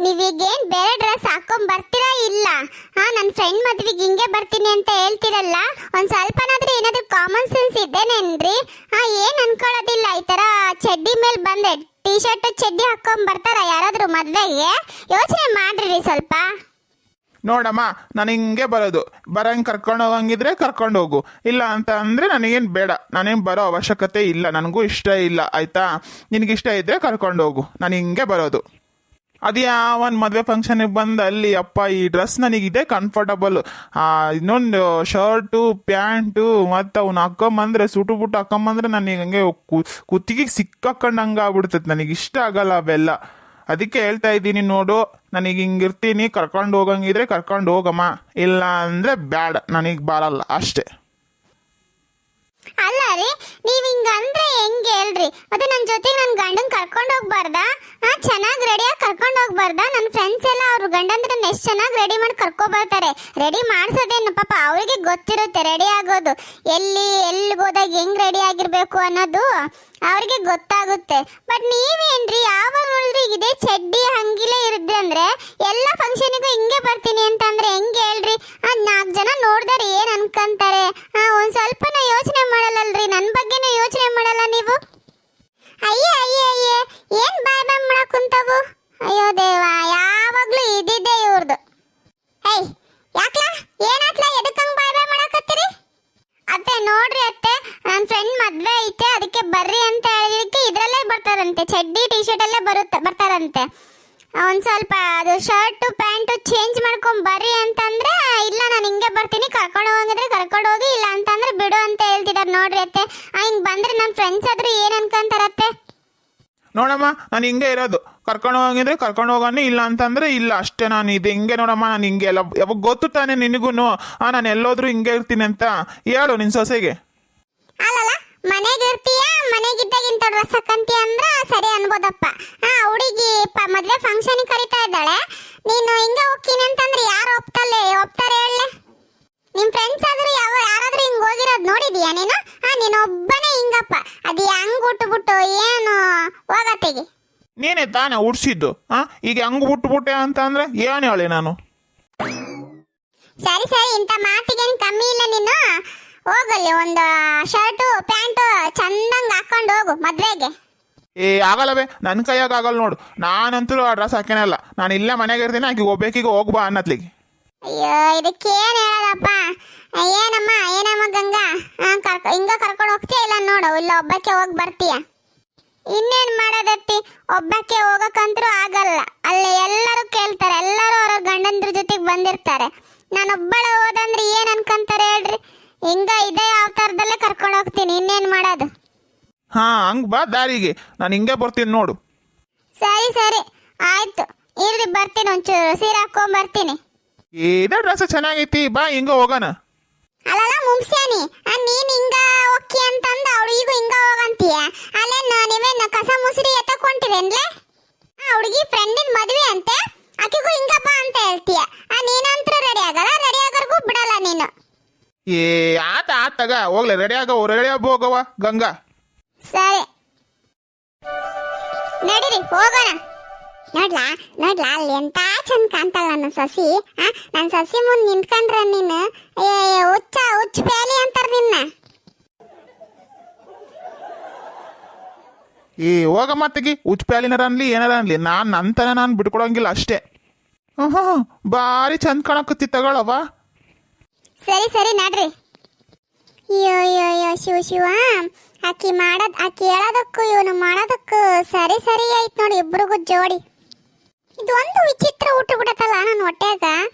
ನೀವೀಗೇನ್ ಬೇರೆ ಡ್ರೆಸ್ ಹಾಕೊಂಡ್ ಬರ್ತೀರಾ ಇಲ್ಲ? ನನ್ನ ಫ್ರೆಂಡ್ ಮದ್ವೆಗೆ ಹಿಂಗೆ ಬರ್ತೀನಿ ಅಂತ ಹೇಳ್ತಿರಲ್ಲ, ಒಂದ್ ಸ್ವಲ್ಪನಾದ್ರೂ ಏನಾದ್ರೂ ಕಾಮನ್ ಸೆನ್ಸ್ ಇದೇನೇನ್ರಿ? ಏನ್ ಅನ್ಕೊಳ್ಳೋದಿಲ್ಲ. ಈ ತರ ಚಡ್ಡಿ ಮೇಲೆ ಬಂದೆ ಟೀ ಶರ್ಟ್ ಚಡ್ಡಿ ಹಾಕೊಂಡ್ ಬರ್ತಾರ ಯಾರಾದ್ರೂ ಮದ್ವೆಗೆ? ಯೋಚನೆ ಮಾಡ್ರಿ ಸ್ವಲ್ಪ. ನೋಡಮ್ಮ, ನಾನು ಹಿಂಗೆ ಬರೋದು. ಬರಂಗೆ ಕರ್ಕೊಂಡು ಹೋಗಂಗಿದ್ರೆ ಕರ್ಕೊಂಡು ಹೋಗು, ಇಲ್ಲ ಅಂತ ಅಂದರೆ ನನಗೇನು ಬೇಡ. ನಾನೇನು ಬರೋ ಅವಶ್ಯಕತೆ ಇಲ್ಲ, ನನಗೂ ಇಷ್ಟ ಇಲ್ಲ, ಆಯಿತಾ? ನಿನಗಿಷ್ಟ ಇದ್ದರೆ ಕರ್ಕೊಂಡು ಹೋಗು. ನಾನು ಹಿಂಗೆ ಬರೋದು. ಅದು ಯಾವನ್ ಮದುವೆ ಫಂಕ್ಷನಿಗೆ ಬಂದು ಅಲ್ಲಿ ಅಪ್ಪ ಈ ಡ್ರೆಸ್ ನನಗಿದೆ ಕಂಫರ್ಟಬಲ್, ಇನ್ನೊಂದು ಶರ್ಟು ಪ್ಯಾಂಟು ಮತ್ತು ಅವ್ನು ಹಾಕೊಂಬಂದ್ರೆ ಸೂಟು ಬುಟ್ಟು ಹಾಕೊಂಬಂದ್ರೆ ನನಗೆ ಹಂಗೆ ಕುತ್ತಿಗೆ ಸಿಕ್ಕಾಕೊಂಡಂಗೆ ಆಗ್ಬಿಡ್ತೈತೆ. ನನಗೆ ಇಷ್ಟ ಆಗಲ್ಲ ಅವೆಲ್ಲ. ಅದಕ್ಕೆ ಹೇಳ್ತಾ ಇದ್ದೀನಿ ನೋಡು, ನನಗೆ ಹಿಂಗಿರ್ತೀನಿ, ಕರ್ಕೊಂಡು ಹೋಗಂಗಿದ್ರೆ ಕರ್ಕೊಂಡು ಹೋಗಮ್ಮ, ಇಲ್ಲ ಅಂದರೆ ಬ್ಯಾಡ, ನನಗೆ ಬರಲ್ಲ ಅಷ್ಟೇ. ಅಲ್ಲ ರೀ, ನೀವ್ ಹಿಂಗಂದ್ರೆ ಹೆಂಗೆ ಹೇಳ್ರಿ? ಮತ್ತೆ ನನ್ನ ಜೊತೆಗೆ ನನ್ನ ಗಂಡನ್ ಕರ್ಕೊಂಡು ಹೋಗ್ಬಾರ್ದಾ? ಚೆನ್ನಾಗಿ ರೆಡಿಯಾಗಿ ಕರ್ಕೊಂಡು ಹೋಗ್ಬಾರ್ದಾ? ನನ್ನ ಫ್ರೆಂಡ್ಸ್ ಎಲ್ಲ ಅವ್ರ ಗಂಡಂದ್ರನ್ನ ಎಷ್ಟು ಚೆನ್ನಾಗಿ ರೆಡಿ ಮಾಡಿ ಕರ್ಕೊಬರ್ತಾರೆ. ರೆಡಿ ಮಾಡ್ಸೋದೇನು ಪಾಪ ಅವ್ರಿಗೆ ಗೊತ್ತಿರುತ್ತೆ ರೆಡಿ ಆಗೋದು, ಎಲ್ಲಿಗೆ ಹೋದಾಗ ಹೆಂಗ್ ರೆಡಿ ಆಗಿರ್ಬೇಕು ಅನ್ನೋದು ಅವ್ರಿಗೆ ಗೊತ್ತಾಗುತ್ತೆ. ಬಟ್ ನೀವೇನ್ರಿ ಯಾವಾಗ ನೋಡಿದ್ರಿ ಇದೇ ಚಡ್ಡಿ ಹಂಗಿಲೇ ಇರುತ್ತೆ ಅಂದ್ರೆ ಎಲ್ಲ ಫಂಕ್ಷನಿಗೂ ಹಿಂಗೆ ಬರ್ತೀನಿ ಅಂತಂದ್ರೆ ಹೆಂಗೆ ಹೇಳ್ರಿ? 4 ಜನ ನೋಡಿದ್ರೆ ಏನ್ ಅನ್ಕಂತಾರೆ? ಒಂದ್ ಸ್ವಲ್ಪನ ಯೋಚನೆ ಮಾಡಲ್ಲಲ್ರಿ, ನನ್ನ ಬಗ್ಗೆನೂ ಯೋಚನೆ ಮಾಡಲ್ಲ ನೀವು? ಅಯ್ಯೇ ಅಯ್ಯೇ ಅಯ್ಯೇ, ಏನ್ ಬಾಯ್ ಬಾಯ್ ಮಾಡಕ್ ಕುಂತವು? ಅಯ್ಯೋ ದೇವ, ಯಾವಾಗ್ಲೂ ಇದ್ದಿದ್ದೆ ಇವ್ರದು. ಏಯ್ ಯಾಕ್ಲಾ, ಏನಾತ್ಲಾ, ಎದಕ್ಕಂಗ್ ಬಾಯ್ ಬಾಯ್ ಮಾಡಕತ್ತೀರಿ? ಅತ್ತೆ ನೋಡ್ರಿ ಅತ್ತೆ, ನನ್ನ ಫ್ರೆಂಡ್ ಮದ್ವೆ ಐತೆ, ಅದಕ್ಕೆ ಬರ್ರಿ ಅಂತ ಹೇಳಿದಕ್ಕೆ ಇದ್ರಲ್ಲೇ ಬರ್ತಾರಂತೆ, ಚಡ್ಡಿ ಟೀ ಶರ್ಟ್ ಅಲ್ಲೇ ಬರ್ತಾರಂತೆ. ಒಂದ್ ಸ್ವಲ್ಪ ಅದು ಶರ್ಟು ಪ್ಯಾಂಟು ಚೇಂಜ್ ಮಾಡ್ಕೊಂಡ್ ಬರ್ರಿ ಅಂತಂದ್ರೆ ಇಲ್ಲ ನಾನು ಹಿಂಗೆ ಬರ್ತೀನಿ, ಕರ್ಕೊಂಡು ಹೋಗಿದ್ರೆ ಕರ್ಕೊಂಡು ಹೋಗಿ, ಇಲ್ಲ ಅಂತಂದ್ರೆ ಬಿಡು ಅಂತ ಹೇಳ್ತಿದಾರೆ. ನೋಡ್ರಿ ಅತ್ತೆ, ಹಿಂಗ್ ಬಂದ್ರೆ ನನ್ನ ಫ್ರೆಂಡ್ಸ್ ಆದ್ರೂ ಏನ್ ಅನ್ಕೊಂತಾರತ್ತೆ? ನೋಡಮ್ಮ, ನಾನು ಹಿಂಗೆ ಇರೋದು. ಕರ್ಕೊಂಡು ಹೋಗಿದ್ರೆ ಕರ್ಕೊಂಡು ಹೋಗೋಣ, ಇಲ್ಲ ಅಂತಂದರೆ ಇಲ್ಲ ಅಷ್ಟೇ. ನಾನು ಇದು ಹಿಂಗೆ ನೋಡಮ್ಮ, ನಾನು ಹಿಂಗೆ ಎಲ್ಲ ಯಾವಾಗ ಗೊತ್ತು ತಾನೆ ನಿನಗೂ ನಾನು ಎಲ್ಲೋದ್ರೂ ಹಿಂಗೆ ಇರ್ತೀನಿ ಅಂತ ಹೇಳು ನಿನ್ನ ಸೊಸೆಗೆ. ಅಲ್ಲಲ್ಲ, ಮನೆಗೆ ಇರ್ತೀಯ, ಮನೆಗಿದ್ದಾಗಿಂತ ಡ್ರೆಸ್ ಹಾಕಂತೀಯ ಅಂದ್ರ ಸರಿ ಅನ್ಬೋದಪ್ಪ. ಹುಡುಗಿ ಮದ್ವೆ ಫಂಕ್ಷನ್ ಕರಿತಾ ಇದ್ದಾಳೆ, ನೀನು ಹಿಂಗೆ ಹೋಗ್ತೀನಿ ಅಂತಂದ್ರೆ ಯಾರು ಒಪ್ತಾರೆ ಹೇಳಲೆ? ನಿಮ್ ಫ್ರೆಂಡ್ಸ್ ಆದ್ರೂ ಯಾರಾದ್ರೂ ಹಿಂಗ್ ಹೋಗಿರೋದು ನೋಡಿದೀಯಾ ನೀನು? ನೀನು ಒಬ್ಬನೇ ಹಿಂಗಪ್ಪ, ಅದು ಹೆಂಗ್ ಬಿಟ್ಟು ಏನು ಹೋಗತ್ತೆಗೆ? ನೀನೇ ತಾನೇ ಉಡ್ಸಿದ್ದು. ಈಗ ಹಂಗೆ ಬಿಟ್ಬಿಟ್ಟೆ ಅಂತ ಅಂದ್ರೆ ಏನು ಹೇಳಿ ನಾನು? ಸರಿ ಸರಿ, ಇಂಥ ಮಾತಿಗೇನು ಕಮ್ಮಿ ಇಲ್ಲ ನೀನು. ಹೋಗಲ್ಲಿ ಒಂದು ಶರ್ಟು ಪ್ಯಾಂಟು ಚಂದಂಗ್ ಹಾಕೊಂಡು ಹೋಗು ಮದ್ವೆಗೆ. ಆಗಲ್ಲವೇ, ನನ್ನ ಕೈಯಾಗ ಆಗಲ್ಲ ನೋಡು. ನಾನಂತೂ ಆ ಡ್ರೆಸ್ ಹಾಕೇನಲ್ಲ, ನಾನು ಇಲ್ಲೇ ಮನೆಗೆ ಇರ್ತೀನಿ, ಆಕೆ ಒಬ್ಬೇಕಿಗೆ ಹೋಗ್ಬಾ ಅನ್ನತ್ಲಿಗೆ. ಅಯ್ಯೋ, ಇದಕ್ಕೇನು ಹೇಳೋದಪ್ಪ? ಏನಮ್ಮ ಗಂಗಾ, ಹಿಂಗ ಕರ್ಕೊಂಡು ಹೋಗ್ತೀಯ ಇಲ್ಲ ನೋಡು, ಇಲ್ಲ ಒಬ್ಬಕ್ಕೆ ಹೋಗಿ ಬರ್ತೀಯ? ಇನ್ನೇನ್ ಮಾಡೋದತ್ತಿ, ಒಬ್ಬಕ್ಕೆ ಹೋಗಕ್ಕಂತರೂ ಆಗಲ್ಲ. ಅಲ್ಲಿ ಎಲ್ಲರೂ ಕೇಳ್ತಾರೆ, ಎಲ್ಲರೂ ಅವ್ರ ಗಂಡಂದ್ರ ಜೊತೆಗೆ ಬಂದಿರ್ತಾರೆ. ನಾನೊಬ್ಬಳ ಹೋದಂದ್ರೆ ಏನ್ ಅನ್ಕಂತಾರೆ ಹೇಳ್ರಿ? ಹಿಂಗ ಇದೇ ಅವತಾರದಲ್ಲೇ ಕರ್ಕೊಂಡು ಹೋಗ್ತೀನಿ, ಇನ್ನೇನ್ ಮಾಡೋದು? ಹಂಗ್ ಬಾ ದಾರಿಗೆ, ನಾನು ಹಿಂಗೆ ಬರ್ತೀನಿ ನೋಡು. ಸರಿ ಸರಿ ಆಯ್ತು, ಇರ್ರಿ ಬರ್ತೀನಿ, ಒಂಚೂರು ಸೀರೆ ಹಾಕೊಂಡ್ ಬರ್ತೀನಿ. ಇದೇ ಡ್ರೆಸ್ ಚೆನ್ನಾಗೈತಿ, ಬಾ ಹಿಂಗ ಹೋಗೋಣ. ಅಲ್ಲಲ್ಲ ಮುಂಸ್ಯಾನಿ, ನೀನ್ ಹಿಂಗ ಹೋಗಿ ಅಂತಂದ ಹುಡುಗಿಗೂ ಹಿಂಗ ಹೋಗಂತೀಯ? ಅಲ್ಲೇನು ನೀವೇನು ಕಸ ಮುಸುರಿ ಎತ್ತಕೊಂಡಿರೇನ್ಲೆ? ಹುಡುಗಿ ಫ್ರೆಂಡಿನ ಮದುವೆ ಅಂತೆ, ಆಕೆಗೂ ಹಿಂಗ ಬಾ ಅಂತ ಹೇಳ್ತೀಯ. ನೀನಂತರೂ ರೆಡಿ ಆಗಲ್ಲ, ರೆಡಿ ಆಗೋರ್ಗೂ ಬಿಡಲ್ಲ ನೀನು. ಆತಗ ಹೋಗ್ಲಿ, ರೆಡಿ ಹೋಗವ ಗಂಗಾ. ಸರಿ ನಡೀರಿ ಹೋಗೋಣ. ನೋಡ್ಲಾ ಅಲ್ಲಿ ಎಂತ ಚಂದ ಕಾಣ್ತಾಳ ನನ್ನ ಸಸಿ. ನನ್ನ ಸಸಿ ಮುಂದೆ ನಿಂತ್ಕೊಂಡ್ರ ನೀನು ಹುಚ್ಚ ಪ್ಯಾಲಿ ಅಂತಾರ ನಿನ್ನ. ಹೋಗಮ್ಮ ತೆಗಿ, ಹುಚ್ಚ ಪ್ಯಾಲಿನಾರ ಅನ್ಲಿ ಏನಾರ ಅನ್ಲಿ, ನಾನು ಬಿಟ್ಕೊಡಂಗಿಲ್ಲ ಅಷ್ಟೇ. ಭಾರಿ ಚಂದ ಕಾಣಕತ್ತಿ, ತಗೊಳವ. ಸರಿ ಸರಿ ನಡ್ರಿ. ಅಯ್ಯೋ ಶಿವ, ಆಕಿ ಹೇಳೋದಕ್ಕೂ ಇವನು ಮಾಡೋದಕ್ಕೂ ಸರಿ ಆಯ್ತು ನೋಡಿ, ಇಬ್ರಿಗೂ ಜೋಡಿ. ಇದು ಒಂದು ವಿಚಿತ್ರ ಹುಟ್ಟು ಬಿಡತ್ತಲ್ಲ ನನ್ನ ಹೊಟ್ಯಾಗ.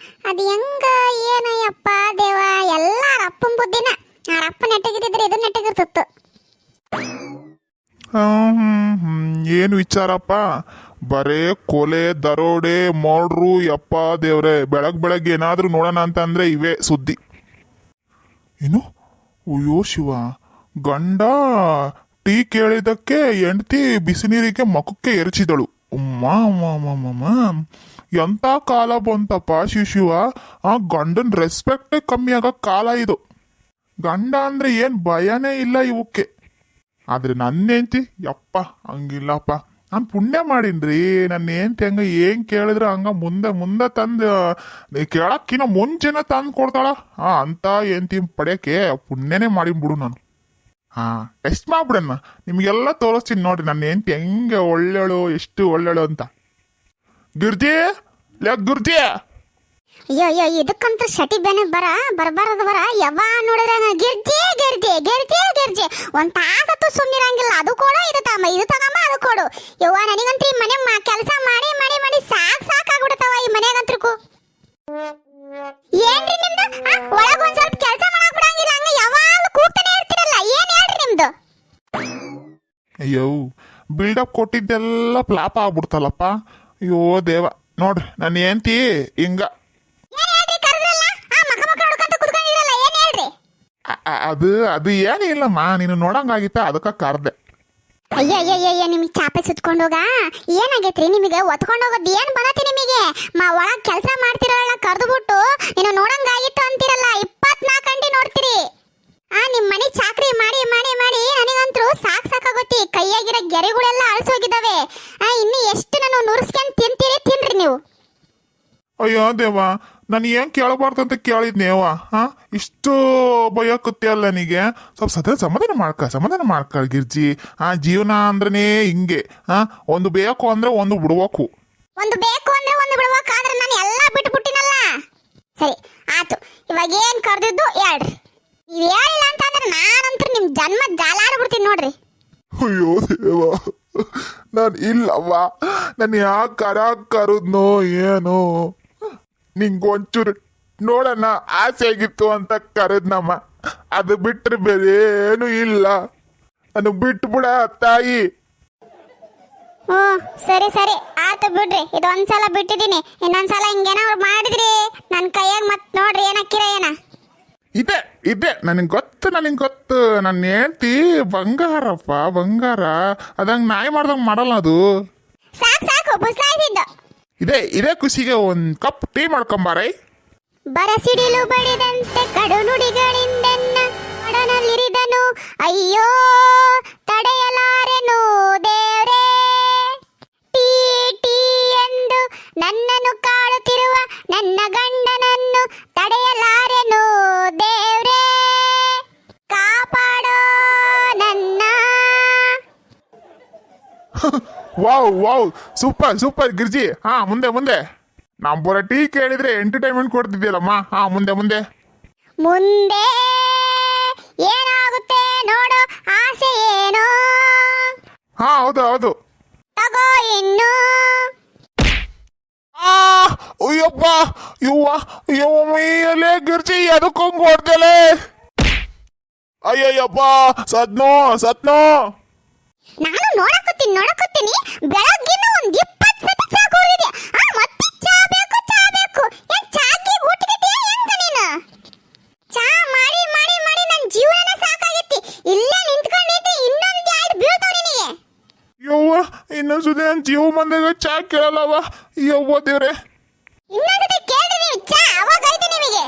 ಅದು ಹೆಂಗ ಏನಯ್ಯಪ್ಪ ದೇವ, ಎಲ್ಲಾರ ಅಪ್ಪನ ಬುದ್ಧಿನ. ಆ ಅಪ್ಪ ನೆಟ್ಟಗಿದ್ರೆ ಇದು ನೆಟ್ಟಗಿರ್ತಿತ್ತು. ಏನು ವಿಚಾರಪ್ಪ? ಬರೇ ಕೊಲೆ ದರೋಡೆ ಮಾಡ್ರು, ಯಪ್ಪ ದೇವ್ರೆ. ಬೆಳಗ್ಗೆ ಏನಾದ್ರೂ ನೋಡೋಣ ಅಂತಂದ್ರೆ ಇವೇ ಸುದ್ದಿ. ಏನು? ಅಯ್ಯೋ ಶಿವ, ಗಂಡ ಟೀ ಕೇಳಿದಕ್ಕೆ ಹೆಂಡತಿ ಬಿಸಿ ನೀರಿಗೆ ಮಖಕ್ಕೆ ಎರಚಿದಳು. ಎಂತ ಕಾಲ ಬಂತಪ್ಪ ಶಿವ. ಆ ಗಂಡನ್ ರೆಸ್ಪೆಕ್ಟೇ ಕಮ್ಮಿ ಆಗಕ್ ಕಾಲ ಇದು. ಗಂಡ ಅಂದ್ರೆ ಏನ್ ಭಯನೇ ಇಲ್ಲ ಇವಕ್ಕೆ. ಆದ್ರೆ ನನ್ನ ಹೆಂಡತಿ ಯಪ್ಪ ಹಂಗಿಲ್ಲಪ್ಪ. ನಾನು ಪುಣ್ಯ ಮಾಡೀನ್ರಿ. ನನ್ನ ಹೆಂಡ್ತಿ ಹಂಗ ಏನ್ ಕೇಳಿದ್ರು ಹಂಗ ಮುಂದೆ ತಂದು ಕೇಳಕ್ಕಿನ್ನ ಮುಂಚೆನೆ ತಂದು ಕೊಡ್ತಾಳ. ಅಂತ ಹೆಂಡ್ತಿ ಪಡೆಯಕ್ಕೆ ಪುಣ್ಯನೇ ಮಾಡಿಬಿಡು ನಾನು. ಟೆಸ್ಟ್ ಮಾಡ್ಬಿಡಣ್ಣ, ನಿಮ್ಗೆಲ್ಲ ತೋರಿಸ್ತೀನಿ ನೋಡ್ರಿ ನನ್ನ ಹೆಂಡ್ತಿ ಹೆಂಗೆ ಒಳ್ಳೆಳು, ಎಷ್ಟು ಒಳ್ಳೆಳು ಅಂತ. ಗಿರ್ಜಿ ಗಿರ್ಜಿ, ಅಯ್ಯೋ ಅಯ್ಯೋ, ಇದಕ್ಕಂತ ಶಟಿ ಬೆನೆ ಬರಬಾರದು ಯಾವ ನೋಡಿದ್ರೆ ಗಿರ್ಜಿ ಗಿರ್ಜಿ ಗಿರ್ಜಿ ಗಿರ್ಜಿ ಒಂದ್ ತಾಸತ್ತು ಸುಮ್ಮನಿರಂಗಿಲ್ಲ. ಅದು ಕೊಡು, ಇದು ತಗಮ್ಮ ಅದು ಕೊಡು. ಯವ್ವ ನನಗಂತೂ ಈ ಮನೆ ಕೆಲಸ ಮಾಡಿ ಮಾಡಿ ಮಾಡಿ ಸಾಕಾಗ್ಬಿಡತಾವ ಈ ಮನೆಗಂತೂ. ಏನ್ರಿ ನಿಮ್ದು? ಒಳಗ್ ಒಂದ್ ಸ್ವಲ್ಪ ಕೆಲಸ ಮಾಡಕ್ ಬಿಡಂಗಿಲ್ಲ, ಹಂಗ ಯಾವಾಗ್ಲೂ ಕೂಗ್ತಾನೆ ಇರ್ತೀರಲ್ಲ, ಏನ್ ಹೇಳ್ರಿ ನಿಮ್ದು? ಅಯ್ಯೋ, ಬಿಲ್ಡಪ್ ಕೊಟ್ಟಿದ್ದೆಲ್ಲ ಫ್ಲಾಪ್ ಆಗ್ಬಿಡ್ತಲ್ಲಪ್ಪ. ಅಯ್ಯೋ ದೇವ, ನೋಡ್ರಿ ನನ್ನ ಹೆಂಡ್ತಿ ಹಿಂಗ. ಏನ್ ಹೇಳ್ರಿ ಕರೆದ್ರಲ್ಲ? ಮಕ ಹುಡ್ಕಂತ ಕುತ್ಕೊಂಡಿರಲ್ಲ, ಏನ್ ಹೇಳ್ರಿ? ಅದು ಏನಿಲ್ಲಮ್ಮ, ನೀನು ನೋಡಂಗಾಗಿತ್ತ ಅದಕ್ಕೆ ಕರ್ದೆ. ಅಯ್ಯ ನಿಮಗೆ ಚಾಪೆ ಸುತ್ಕೊಂಡೋಗ ಏನಾಗೈತ್ರಿ? ನಿಮಗೆ ಒತ್ಕೊಂಡೋಗೋದು ಏನ್ ಬಂದತಿ ನಿಮಗೆ? ಒಳಗ್ ಕೆಲಸ ಮಾಡ್ತಿರಲ್ಲ ಕರೆದು ಬಿಟ್ಟು ನೀನು ನೋಡಂಗಾಗಿತ್ತು ಅಂತಿರಲ್ಲ, 24 ಗಂಟೆ ನೋಡ್ತೀರಿ. ನಿಮ್ ಮನೆ ಚಾಕ್ರಿ ಮಾಡಿ ಮಾಡಿ ಮಾಡಿ ನನಗಂತೂ ಸಾಕಾಗೋತಿ. ಕೈಯಾಗಿರೋ ಗೆರೆಗಳೆಲ್ಲ ಅಳಿಸೋಗಿದ್ದಾವೆ. ಇನ್ನು ಎಷ್ಟು ನಾನು ನುರ್ಸ್ಕೊಂಡ್ ತಿನ್ರಿ ನೀವು. ಅಯ್ಯೋ ದೇವ, ನಾನು ಏನ್ ಕೇಳಬಾರ್ದು ಅಂತ ಕೇಳಿದ್ನೇವ. ಇಷ್ಟು ಭಯಕತ್ತೆ ಅಲ್ಲ ನನಗೆ. ಸ್ವಲ್ಪ ಸಮಾಧಾನ ಮಾಡ್ಕ ಗಿರ್ಜಿ. ಜೀವನ ಅಂದ್ರನೇ ಹಿಂಗೆ. ಒಂದು ಬೇಕು ಅಂದ್ರೆ ಒಂದು ಬಿಡ್ಬೇಕು. ಒಂದು ಬೇಕು ಅಂದ್ರೆ ಒಂದು ಬಿಡ್ಬೇಕಾದ್ರೆ ನಾನು ಎಲ್ಲ ಬಿಟ್ಬಿಟ್ಟಿನಲ್ಲ. ಸರಿ ಆತು, ಇವಾಗ ಏನ್ ಕರೆದಿದ್ದು ಹೇಳ್ರಿ. ನೀವ್ ಹೇಳಿಲ್ಲ ಅಂತಂದ್ರೆ ನಾನಂತೂ ನಿಮ್ ಜನ್ಮ ಜಾಲಾಡ್ಬಿಡ್ತೀನಿ ನೋಡ್ರಿ. ಅಯ್ಯೋ ದೇವ, ನಾನು ಇಲ್ಲವ್ವ. ನಾನು ಯಾಕೆ ಕರುದ್ನೋ ಏನೋ. ನಿಂಗೊಂಚೂರು ನೋಡೋಣ ಆಸೆ ಆಗಿತ್ತು ಅಂತ ಕರೆದ್ನಮ್ಮ. ಅದು ಬಿಟ್ರೆ ಬೇರೆ ಏನು ಇಲ್ಲ. ನಾನು ಬಿಟ್ಬಿಡ ತಾಯಿ. ಸರಿ ಆತು ಬಿಡ್ರಿ. ಇದೊಂದ್ಸಲ ಬಿಟ್ಟಿದ್ದೀನಿ, ಇನ್ನೊಂದ್ಸಲ ಹಿಂಗೇನಾದ್ರು ಮಾಡಿದ್ರಿ ನನ್ನ ಕೈಯಾಗ ಮತ್ ನೋಡ್ರಿ ಏನಕ್ಕಿರ ಏನ. ಇದೆ ನನಗೆ ಗೊತ್ತು. ನನ್ನ ಹೇಳ್ತಿ ಬಂಗಾರಪ್ಪ, ಬಂಗಾರ. ಅದಂಗ ನಾಯಿ ಮಾಡ್ದಂಗ ಮಾಡಲ್ಲ ಅದು. ಸಾಕು ಬುಸ್ಲಾಯ್ತಿದ್ದು. ಇದೇ ಖುಷಿಗೆ ಒಂದ್ ಕಪ್ ಟೀ ಮಾಡ್ಕೊಂಬಾರೈ. ಬರಸಿಡಿಲು ಬಡಿದಂತೆ ಕಡು ನುಡಿಗಳಿಂದೆನ್ನ ಒಡನಲ್ಲಿರಿದನು. ಅಯ್ಯೋ ತಡೆಯಲಾರೆನು ದೇವ್ರೇ, ಟೀ ಟೀ ಎಂದು ನನ್ನನ್ನು ಕಾಡುತ್ತಿರುವ ನನ್ನ ಗಂಡನನ್ನು ತಡೆಯಲಾರೆನು ದೇವ್ರೇ, ಕಾಪಾಡೋ ನನ್ನ. ವಾವ್ ಸೂಪರ್ ಗಿರ್ಜಿ. ಮುಂದೆ ನಮ್ಮೊರ ಟೀ ಕೇಳಿದ್ರೆ ಎಂಟರ್ಟೈನ್ಮೆಂಟ್ ಕೊಡ್ತಿದ್ಯಲ್ಲಮ್ಮ. ಮುಂದೆ ಏನಾಗುತ್ತೆ ನೋಡೋ, ಆಸೆ ಏನೋ. ಹೌದು ತಗೋ ಇನ್ನು. ಅಯ್ಯಪ್ಪ, ಯವ್ವಮ್ಮಯ್ಯಲೇ ಗಿರ್ಜಿ, ಅದಕ್ಕೊಂಗ್ ಹೊಡ್ದಲೆ. ಅಯ್ಯಯ್ಯಪ್ಪ, ಸತ್ನೋ. ನಾನು ನೋಡಕತ್ತೀನಿ ಬೆಳಗ್ಗಿನ ಒಂದ್ 20 ಸತಿ ಚಾ ಕುಡಿದೆ. ಮತ್ತೆ ಚಾ ಬೇಕು. ಏನ್ ಚಾಕಿ ಗುಟ್ಗಿಟ್ಟಿಯ ಹೆಂಗ ನೀನು? ಚಾ ಮಾಡಿ ಮಾಡಿ ಮಾಡಿ ನನ್ನ ಜೀವನ ಸಾಕಾಗಿತ್ತಿ. ಇಲ್ಲೇ ನಿಂತ್ಕೊಂಡಿದ್ದೆ, ಇನ್ನೊಂದು 2 ಬೀಳ್ತಾವ ನಿನಗೆ. ಯವ್ವ, ಇನ್ನೊಂದ್ಸತಿ ನನ್ನ ಜೀವ ಬಂದಾಗ ಚಾ ಕೇಳಲ್ಲವ. ಯವ್ವ ದೇವ್ರೆ, ಇನ್ನೊಂದ್ಸತಿ ಕೇಳ್ರಿ ನೀವು ಚಾ, ಅವಾಗ ಐತೆ ನಿಮಗೆ.